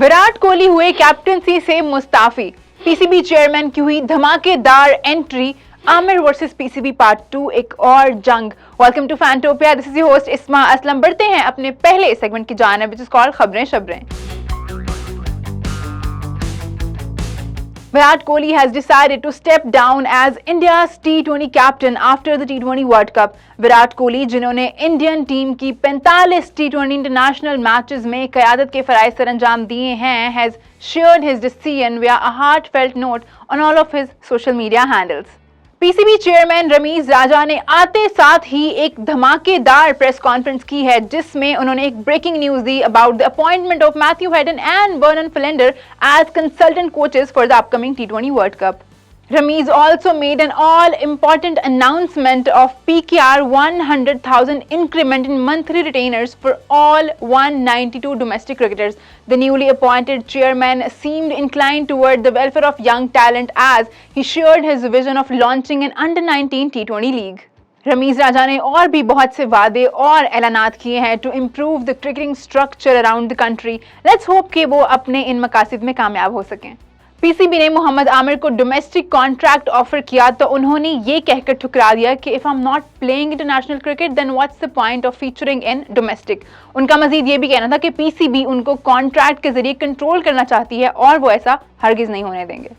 विराट कोहली हुए कैप्टनसी से Mustafi, PCB chairman की हुई धमाकेदार entry, Aamir versus PCB part 2 एक और जंग। Welcome to Fantopia, this is your host Isma Aslam. बढ़ते हैं अपने पहले सेगमेंट की जानिब, व्हिच इज कॉल्ड खबरें शबरें। Virat Kohli has decided to step down as India's T20 captain after the T20 World Cup. Virat Kohli, जिन्होंने इंडियन टीम की 45 T20 इंटरनेशनल मैचेस में क़यादत के फ़राइज़ सरअंजाम दिए हैं, has shared his decision via a heartfelt note on all of his social media handles. PCB chairman Ramiz Raja ने आते साथ ही एक धमाकेदार प्रेस कॉन्फ्रेंस की है, जिसमें उन्होंने एक ब्रेकिंग न्यूज दी about the appointment of Matthew Hayden and Vernon Philander as consultant coaches for the upcoming T20 world cup. Ramiz also made an all-important announcement of PKR 100,000 increment in monthly retainers for all 192 domestic cricketers. The newly appointed chairman seemed inclined toward the welfare of young talent as he shared his vision of launching an under-19 T20 league. Ramiz Raja ने और भी बहुत से वादे और ऐलानात किए हैं to improve the cricketing structure around the country. Let's hope कि वो अपने इन मकासद में कामयाब हो सकें. पीसीबी ने मोहम्मद आमिर को डोमेस्टिक कॉन्ट्रैक्ट ऑफर किया तो उन्होंने ये कहकर ठुकरा दिया कि if I am not playing international cricket then what's the point of featuring in domestic. उनका मजीद ये भी कहना था कि पीसीबी उनको कॉन्ट्रैक्ट के जरिए कंट्रोल करना चाहती है और वो ऐसा हरगिज नहीं होने देंगे.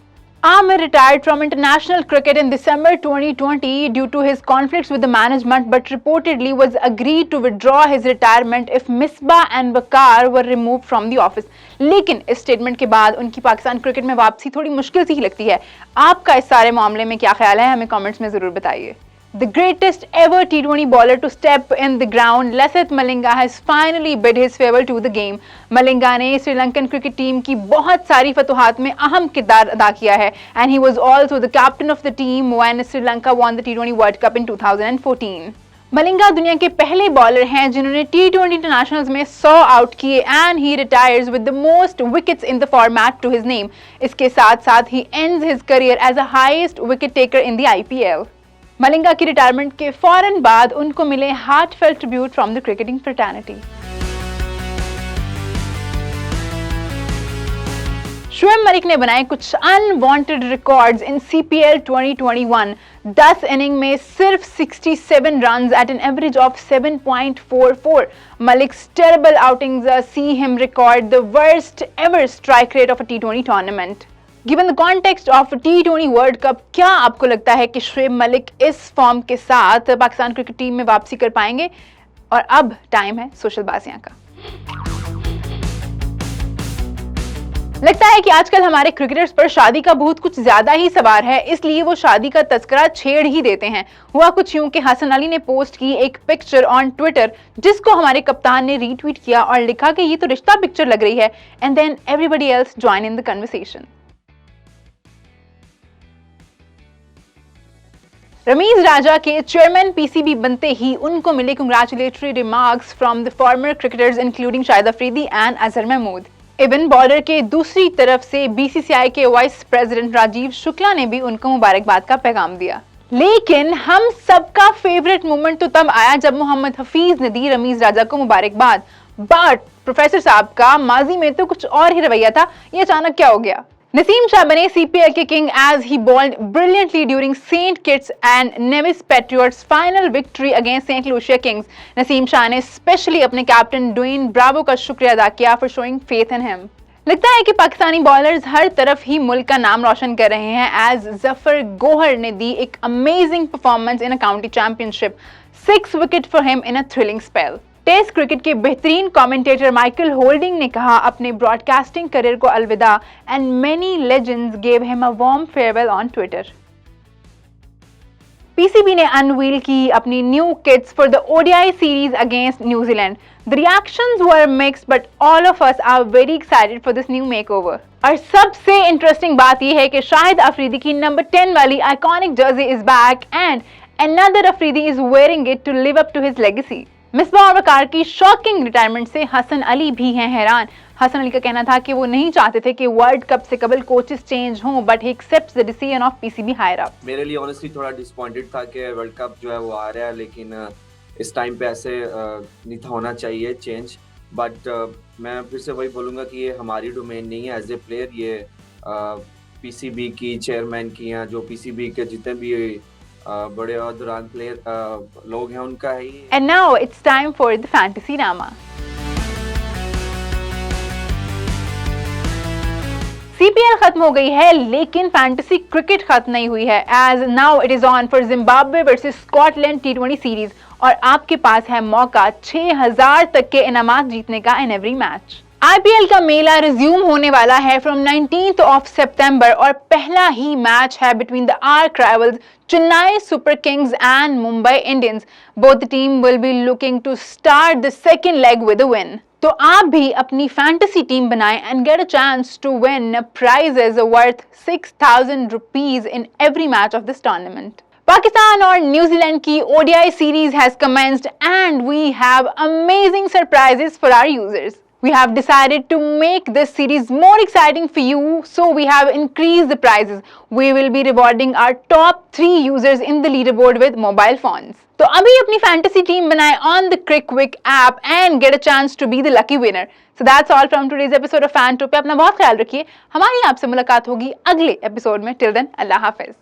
Amir retired from international cricket in December 2020 due to his conflicts with the management, but reportedly was agreed to withdraw his retirement if Misbah and Waqar were removed from the office. लेकिन इस statement के बाद उनकी Pakistan cricket में वापसी थोड़ी मुश्किल सी ही लगती है. आपका इस सारे मामले में क्या ख्याल है, हमें कमेंट्स में जरूर बताइए. The greatest ever T20 bowler to step in the ground, Lasith Malinga has finally bid his farewell to the game. Malinga ने श्रीलंकन क्रिकेट टीम की बहुत सारी फतुहात में अहम किरदार अदा किया है, and he was also the captain of the team when Sri Lanka won the T20 World Cup in 2014. Malinga दुनिया के पहले बॉलर हैं जिन्होंने T20 इंटरनेशनल्स में 100 आउट किए एंड ही retires with the most wickets in the format to his name. इसके साथ साथ ही ends his career as a highest wicket taker in the IPL. Malinga की रिटायरमेंट के फौरन बाद उनको मिले heartfelt tribute from the cricketing fraternity. Shoaib Malik ने बनाए कुछ unwanted records in CPL 2021. 10 inning में सिर्फ 67 runs at an average of 7.44. Malik's terrible outings see him record the worst ever strike rate of a T20 tournament. Given the context of T20 World Cup, क्या आपको लगता है कि शुएब मलिक इस form के साथ पाकिस्तान क्रिकेट टीम में वापसी कर पाएंगे? और अब टाइम है सोशल बाजियां का. लगता है कि आजकल हमारे क्रिकेटर्स पर शादी का भूत कुछ ज्यादा ही सवार है, इसलिए वो शादी का तस्करा छेड़ ही देते हैं. हुआ कुछ यूं कि हसन अली ने पोस्ट की एक पिक्चर ऑन ट्विटर, जिसको हमारे कप्तान ने रीट्वीट किया और लिखा कि ये तो रिश्ता पिक्चर लग रही है, and then everybody else join in the conversation. Ramiz Raja के चेयरमैन पीसीबी बनते ही उनको मिले congratulatory remarks from the former cricketers including Shahid Afridi and Azhar Mahmood. Even border के दूसरी तरफ से बीसीसीआई के वाइस प्रेसिडेंट राजीव शुक्ला ने भी उनको मुबारकबाद का पैगाम दिया. लेकिन हम सबका फेवरेट मोमेंट तो तब आया जब मोहम्मद हफीज ने दी रमीज राजा को मुबारकबाद. बट प्रोफेसर साहब का माजी में तो कुछ और ही रवैया था, ये अचानक क्या हो गया? नसीम शाह बने CPL के king as he bowled brilliantly during St. Kitts and Nevis Patriots final victory against St. Lucia Kings. Naseem Shah ने स्पेशली अपने कैप्टन ड्वेन ब्रावो का शुक्रिया अदा किया for showing faith in him. लगता है कि पाकिस्तानी बॉलर्स हर तरफ ही मुल्क का नाम रोशन कर रहे हैं as जफर गोहर ने दी एक amazing performance in a county championship. 6 wicket for him in a thrilling spell. Test cricket के बेहतरीन कमेंटेटर माइकल होल्डिंग ने कहा अपने ब्रॉडकास्टिंग करियर को अलविदा, and many legends gave him a warm farewell on Twitter. PCB ने unveil की अपनी new kits for the ODI series against New Zealand. The reactions were mixed but all of us are very excited for this new makeover. और सबसे interesting बात यह है कि शाहिद अफरीदी की नंबर 10 वाली iconic jersey is back and another Afridi is wearing it to live up to his legacy. Misbah और वकार की शॉकिंग रिटायरमेंट से हसन अली भी हैं हैरान. हसन अली का कहना था कि वो नहीं चाहते थे कि वर्ल्ड कप से कबल कोचेस चेंज हों, but he accepts the decision of PCB higher up. मेरे लिए ऑनेस्टली थोड़ा डिसअपॉइंटेड था कि वर्ल्ड कप जो है वो आ रहा है, लेकिन इस टाइम पे ऐसे नहीं था होना चाहिए चेंज. बट मैं फिर से वही बोलूँगा कि ये हमारी डोमेन नहीं है एज ए प्लेयर, ये पीसीबी की चेयरमैन की या जो पीसीबी के जितने भी बड़े और दुरान प्लेयर लोग हैं उनका है ये। And now it's time for the Fantasy Rama. CPL खत्म हो गई है लेकिन फैंटेसी क्रिकेट खत्म नहीं हुई है, as now it is on for Zimbabwe versus Scotland T20 series और आपके पास है मौका 6000 तक के इनामात जीतने का इन एवरी मैच। IPL का मेला रिज्यूम होने वाला है फ्रॉम 19th of September और पहला ही मैच है between the arch rivals Chennai super kings and Mumbai Indians. Both the team will be looking to start the second leg with a win. तो आप भी अपनी फैंटेसी टीम बनाएं and get a chance to win prizes worth 6000 rupees in every match of this tournament. Pakistan और New Zealand की ODI series has commenced and we have amazing surprises for our users. We have decided to make this series more exciting for you, so we have increased the prizes. We will be rewarding our top 3 users in the leaderboard with mobile phones. तो अभी अपनी fantasy team बनाएं on the Crickwick app and get a chance to be the lucky winner. So that's all from today's episode of Fantopia. अपना बहुत ख्याल रखिए, हमारी आपसे मुलाकात होगी अगले एपिसोड में। Till then, अल्लाह हाफिज।